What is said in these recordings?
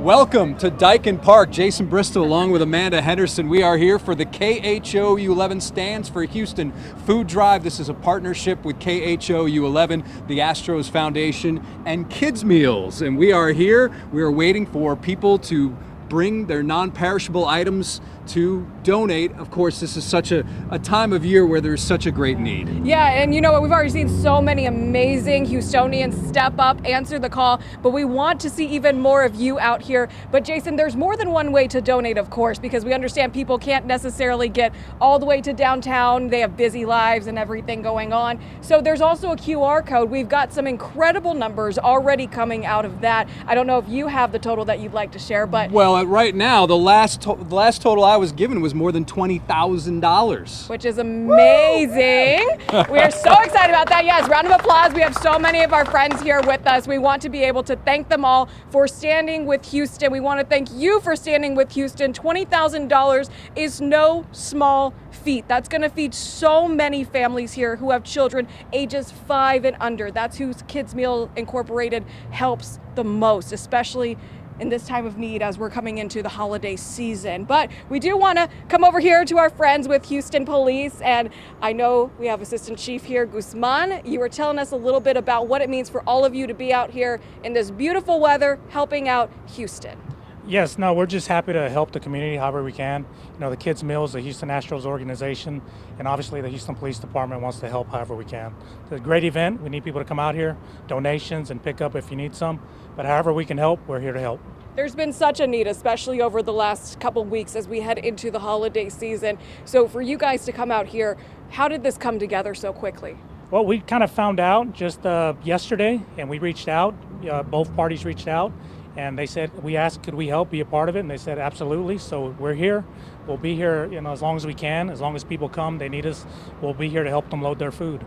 Welcome to Dyken Park. Jason Bristol along with Amanda Henderson. We are here for the KHOU 11 stands for Houston Food Drive. This is a partnership with KHOU 11, the Astros Foundation, and Kids Meals. And we are here. We are waiting for people to bring their non-perishable items to donate. Of course, this is such a time of year where there's such a great need. Yeah, and you know what? We've already seen so many amazing Houstonians step up, answer the call, but we want to see even more of you out here. But Jason, there's more than one way to donate, of course, because we understand people can't necessarily get all the way to downtown. They have busy lives and everything going on. So there's also a QR code. We've got some incredible numbers already coming out of that. I don't know if you have the total that you'd like to share, but... Well, right now, the last total I was given was more than $20,000. Which is amazing. We are so excited about that. Yes, round of applause. We have so many of our friends here with us. We want to be able to thank them all for standing with Houston. We want to thank you for standing with Houston. $20,000 is no small feat. That's going to feed so many families here who have children ages 5 and under. That's who Kids Meal Incorporated helps the most, especially in this time of need as we're coming into the holiday season. But we do want to come over here to our friends with Houston Police, and I know we have Assistant Chief here, Guzman. You were telling us a little bit about what it means for all of you to be out here in this beautiful weather helping out Houston. Yes, no, we're just happy to help the community however we can. You know, the Kids Meals, the Houston Astros organization, and obviously the Houston Police Department wants to help however we can. It's a great event. We need people to come out here, donations, and pick up if you need some. But however we can help, we're here to help. There's been such a need, especially over the last couple weeks as we head into the holiday season. So for you guys to come out here, how did this come together so quickly? Well, we kind of found out just yesterday, and we reached out. Both parties reached out, and they said, we asked, could we help, be a part of it? And they said, absolutely. So we're here. We'll be here, as long as we can. As long as people come, they need us. We'll be here to help them load their food.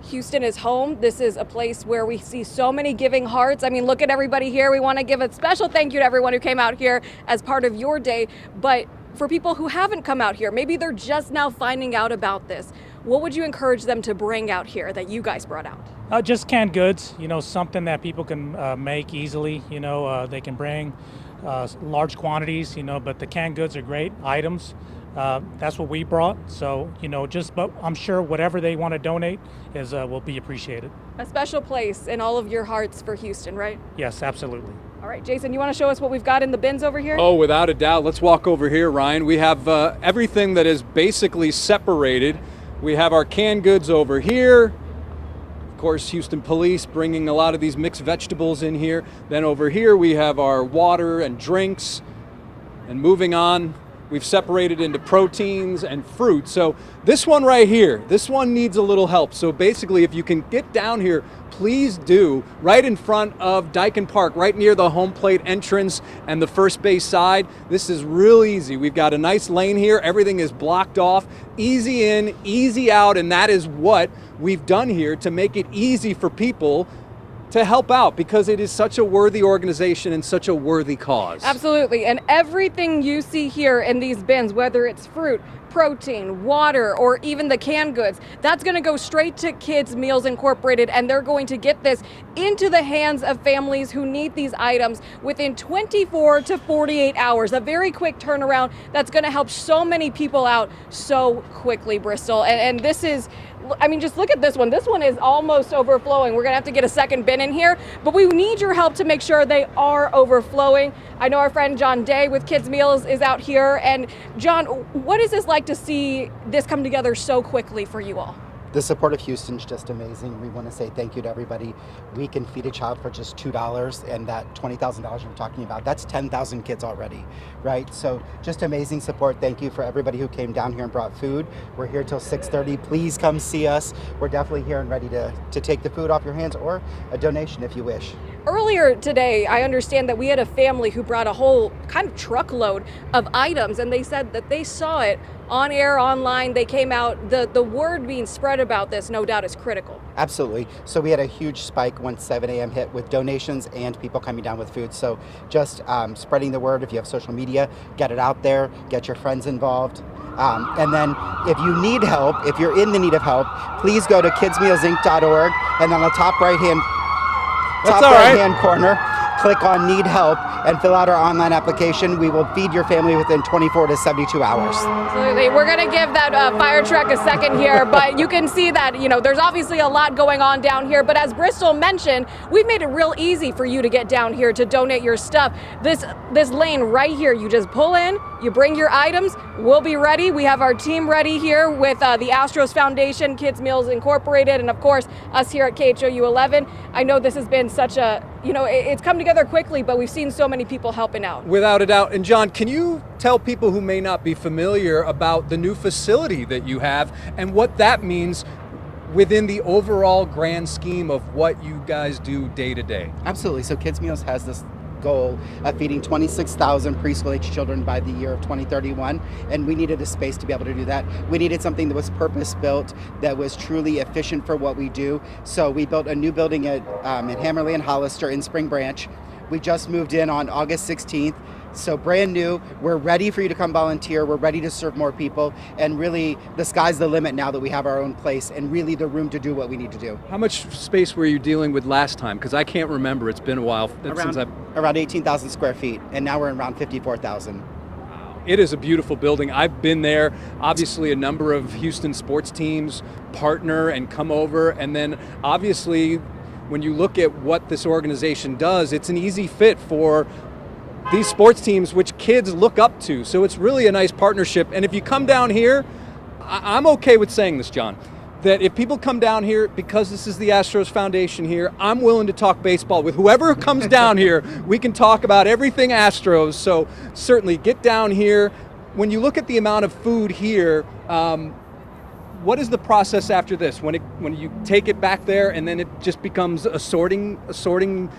Houston is home. This is a place where we see so many giving hearts. I mean, look at everybody here. We want to give a special thank you to everyone who came out here as part of your day. But for people who haven't come out here, maybe they're just now finding out about this, what would you encourage them to bring out here that you guys brought out? Just canned goods, something that people can make easily. They can bring large quantities, but the canned goods are great items. That's what we brought. So, but I'm sure whatever they want to donate will be appreciated. A special place in all of your hearts for Houston, right? Yes, absolutely. All right, Jason, you want to show us what we've got in the bins over here? Oh, without a doubt. Let's walk over here, Ryan. We have everything that is basically separated. We have our canned goods over here. Of course, Houston Police bringing a lot of these mixed vegetables in here. Then over here we have our water and drinks. And moving on, we've separated into proteins and fruit. So this one right here, this one needs a little help. So basically, if you can get down here, please do, right in front of Dyken Park, right near the home plate entrance and the first base side. This is real easy. We've got a nice lane here. Everything is blocked off. Easy in, easy out, and that is what we've done here to make it easy for people to help out, because it is such a worthy organization and such a worthy cause. Absolutely, and everything you see here in these bins, whether it's fruit, protein, water, or even the canned goods, that's going to go straight to Kids Meals Incorporated, and they're going to get this into the hands of families who need these items within 24 to 48 hours. A very quick turnaround that's going to help so many people out so quickly, Bristol. And this is, I mean, just look at this one. This one is almost overflowing. We're going to have to get a second bin in here, but we need your help to make sure they are overflowing. I know our friend John Day with Kids Meals is out here. And John, what is this like to see this come together so quickly for you all? The support of Houston is just amazing. We want to say thank you to everybody. We can feed a child for just $2, and that $20,000 we're talking about, that's 10,000 kids already, right? So just amazing support. Thank you for everybody who came down here and brought food. We're here till 6:30. Please come see us. We're definitely here and ready to take the food off your hands, or a donation if you wish. Earlier today, I understand that we had a family who brought a whole kind of truckload of items, and they said that they saw it on air, online. They came out. The word being spread about this, no doubt, is critical. Absolutely. So we had a huge spike once 7 a.m. hit with donations and people coming down with food. So just spreading the word. If you have social media, get it out there, get your friends involved. And then if you need help, if you're in the need of help, please go to kidsmealsinc.org, and on the top right-hand corner, click on Need Help and fill out our online application. We will feed your family within 24 to 72 hours. Absolutely. We're going to give that fire truck a second here, but you can see that, there's obviously a lot going on down here, but as Bristol mentioned, we've made it real easy for you to get down here to donate your stuff. This lane right here, you just pull in, you bring your items, we'll be ready. We have our team ready here with the Astros Foundation, Kids Meals Incorporated, and of course, us here at KHOU 11. I know this has been such a, it's come together quickly, but we've seen so many people helping out. Without a doubt. And John, can you tell people who may not be familiar about the new facility that you have and what that means within the overall grand scheme of what you guys do day to day? Absolutely. So Kids Meals has this goal of feeding 26,000 preschool age children by the year of 2031, and we needed a space to be able to do that. We needed something that was purpose built, that was truly efficient for what we do. So we built a new building at in Hammerley and Hollister in Spring Branch. We just moved in on August 16th. So brand new, we're ready for you to come volunteer, we're ready to serve more people, and really the sky's the limit now that we have our own place and really the room to do what we need to do. How much space were you dealing with last time? Because I can't remember, it's been a while since I've... Around 18,000 square feet, and now we're around 54,000. It is a beautiful building. I've been there. Obviously, a number of Houston sports teams partner and come over, and then obviously when you look at what this organization does, it's an easy fit for these sports teams, which kids look up to. So it's really a nice partnership. And if you come down here, I'm okay with saying this, John, that if people come down here, because this is the Astros Foundation here, I'm willing to talk baseball with whoever comes down here. We can talk about everything Astros. So certainly get down here. When you look at the amount of food here, what is the process after this? When you take it back there and then it just becomes a sorting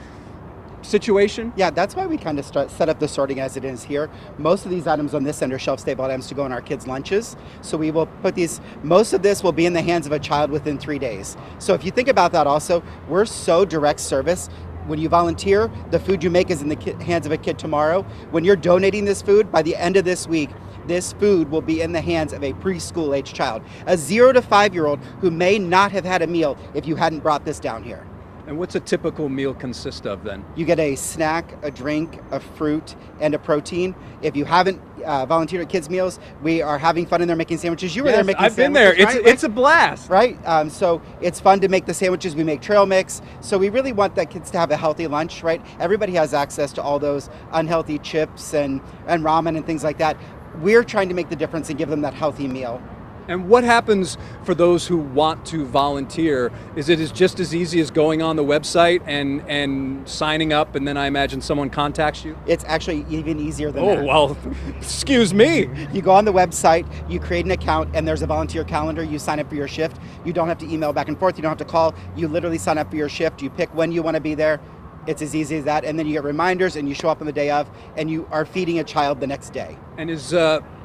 situation? Yeah, that's why we kind of set up the sorting as it is here. Most of these items on this end are shelf-stable items to go in our kids' lunches. So we will put most of this will be in the hands of a child within 3 days. So if you think about that also, we're so direct service. When you volunteer, the food you make is in the hands of a kid tomorrow. When you're donating this food, by the end of this week, this food will be in the hands of a preschool age child, a 0 to 5-year-old who may not have had a meal if you hadn't brought this down here. And what's a typical meal consist of then? You get a snack, a drink, a fruit, and a protein. If you haven't volunteered at Kids Meals, we are having fun in there making sandwiches. You were there making I've sandwiches. been there. It's a blast. Right? So it's fun to make the sandwiches. We make trail mix. So we really want that kids to have a healthy lunch, right? Everybody has access to all those unhealthy chips and ramen and things like that. We're trying to make the difference and give them that healthy meal. And what happens for those who want to volunteer? Is it just as easy as going on the website and signing up, and then I imagine someone contacts you? It's actually even easier than that. Oh, well, excuse me. You go on the website, you create an account, and there's a volunteer calendar. You sign up for your shift. You don't have to email back and forth. You don't have to call. You literally sign up for your shift. You pick when you want to be there. It's as easy as that. And then you get reminders, and you show up on the day of, and you are feeding a child the next day. And is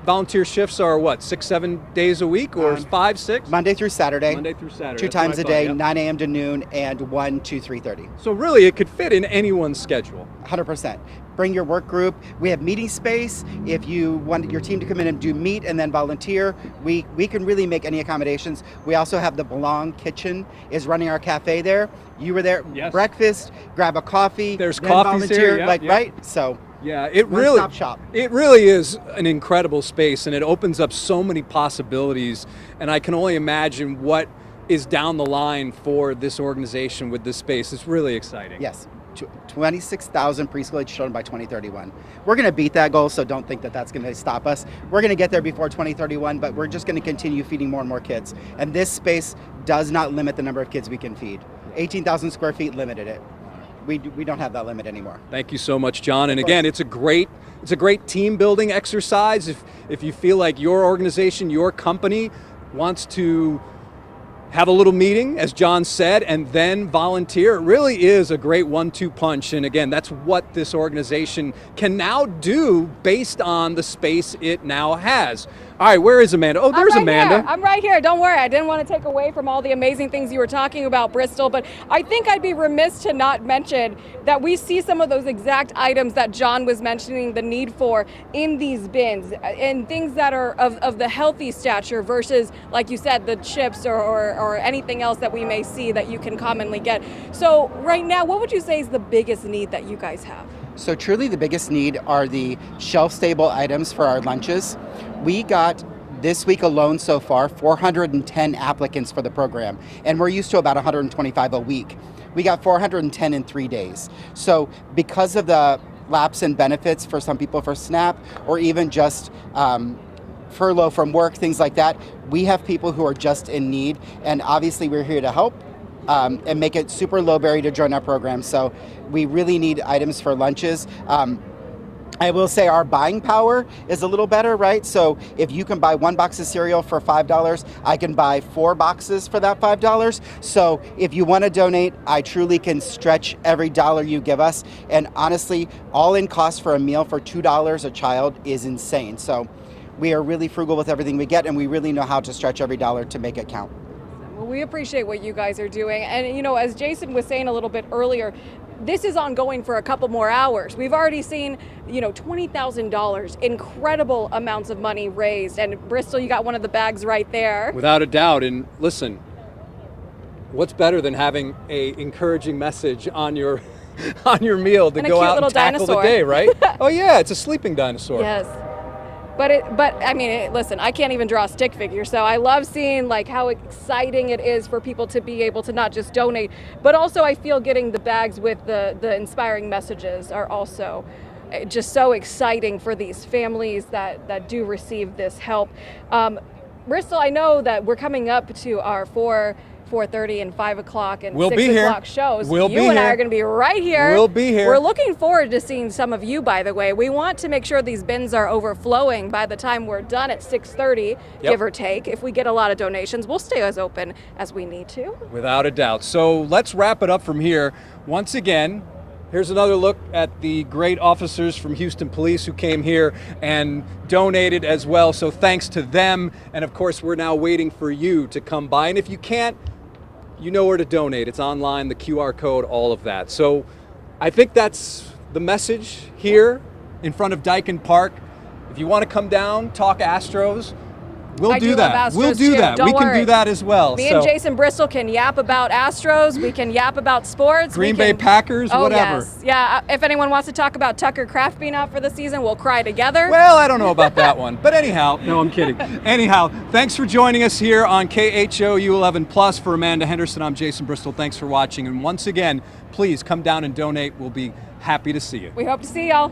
volunteer shifts are what, 6-7 days a week, or 5-6? Monday through Saturday. Monday through Saturday. 2 times a day, 9 a.m. to noon, and 1 to 3:30. So really, it could fit in anyone's schedule. 100%. Bring your work group. We have meeting space. If you want your team to come in and do meet and then volunteer, we can really make any accommodations. We also have the Belong Kitchen is running our cafe there. You were there. Yes. Breakfast, grab a coffee. There's then coffees volunteer, here, right? So yeah, it one-stop shop. It really is an incredible space, and it opens up so many possibilities. And I can only imagine what is down the line for this organization with this space. It's really exciting. Yes. 26,000 preschool age children by 2031. We're going to beat that goal, so don't think that that's going to stop us. We're going to get there before 2031, but we're just going to continue feeding more and more kids. And this space does not limit the number of kids we can feed. 18,000 square feet limited it. We don't have that limit anymore. Thank you so much, John. And again, it's a great team building exercise. If you feel like your organization, your company wants to have a little meeting, as John said, and then volunteer. It really is a great 1-2 punch. And again, that's what this organization can now do based on the space it now has. All right, where is Amanda? Oh, there's Amanda. I'm right here. Don't worry. I didn't want to take away from all the amazing things you were talking about, Bristol, but I think I'd be remiss to not mention that we see some of those exact items that John was mentioning the need for in these bins, and things that are of the healthy stature versus, like you said, the chips or or anything else that we may see that you can commonly get. So right now, what would you say is the biggest need that you guys have? So truly the biggest need are the shelf-stable items for our lunches. We got this week alone so far 410 applicants for the program, and we're used to about 125 a week. We got 410 in 3 days. So because of the lapse in benefits for some people for SNAP, or even just furlough from work, things like that, we have people who are just in need, and obviously we're here to help and make it super low barrier to join our program. So we really need items for lunches. I will say our buying power is a little better, right? So if you can buy 1 box of cereal for $5, I can buy 4 boxes for that $5. So if you want to donate, I truly can stretch every dollar you give us. And honestly, all in cost for a meal for $2 a child is insane. So we are really frugal with everything we get, and we really know how to stretch every dollar to make it count. Well, we appreciate what you guys are doing. And, you know, as Jason was saying a little bit earlier, this is ongoing for a couple more hours. We've already seen, you know, $20,000, incredible amounts of money raised. And Bristol, you got one of the bags right there. Without a doubt. And listen, what's better than having a encouraging message on your on your meal to go out and tackle the day, right? Oh yeah, it's a sleeping dinosaur. Yes. But I mean, listen, I can't even draw a stick figure, so I love seeing like how exciting it is for people to be able to not just donate, but also I feel getting the bags with the inspiring messages are also just so exciting for these families that do receive this help. Bristol, I know that we're coming up to our 4:30 and 5 o'clock and We'll 6 be here. o'clock shows. We'll you be and I here. are going to be right here. We'll be here. We're looking forward to seeing some of you, by the way. We want to make sure these bins are overflowing by the time we're done at 6:30, give or take. If we get a lot of donations, we'll stay as open as we need to. Without a doubt. So let's wrap it up from here. Once again, here's another look at the great officers from Houston Police who came here and donated as well. So thanks to them. And of course, we're now waiting for you to come by. And if you can't, you know where to donate. It's online, the QR code, all of that. So I think that's the message here in front of Dyken Park. If you want to come down, talk Astros, we'll do that. We'll do that. We can do that as well. Me and Jason Bristol can yap about Astros. We can yap about sports. Green Bay Packers, whatever. Yes. Yeah, if anyone wants to talk about Tucker Kraft being out for the season, we'll cry together. Well, I don't know about that one. But anyhow, no, I'm kidding. Anyhow, thanks for joining us here on KHOU 11+. For Amanda Henderson, I'm Jason Bristol. Thanks for watching. And once again, please come down and donate. We'll be happy to see you. We hope to see y'all.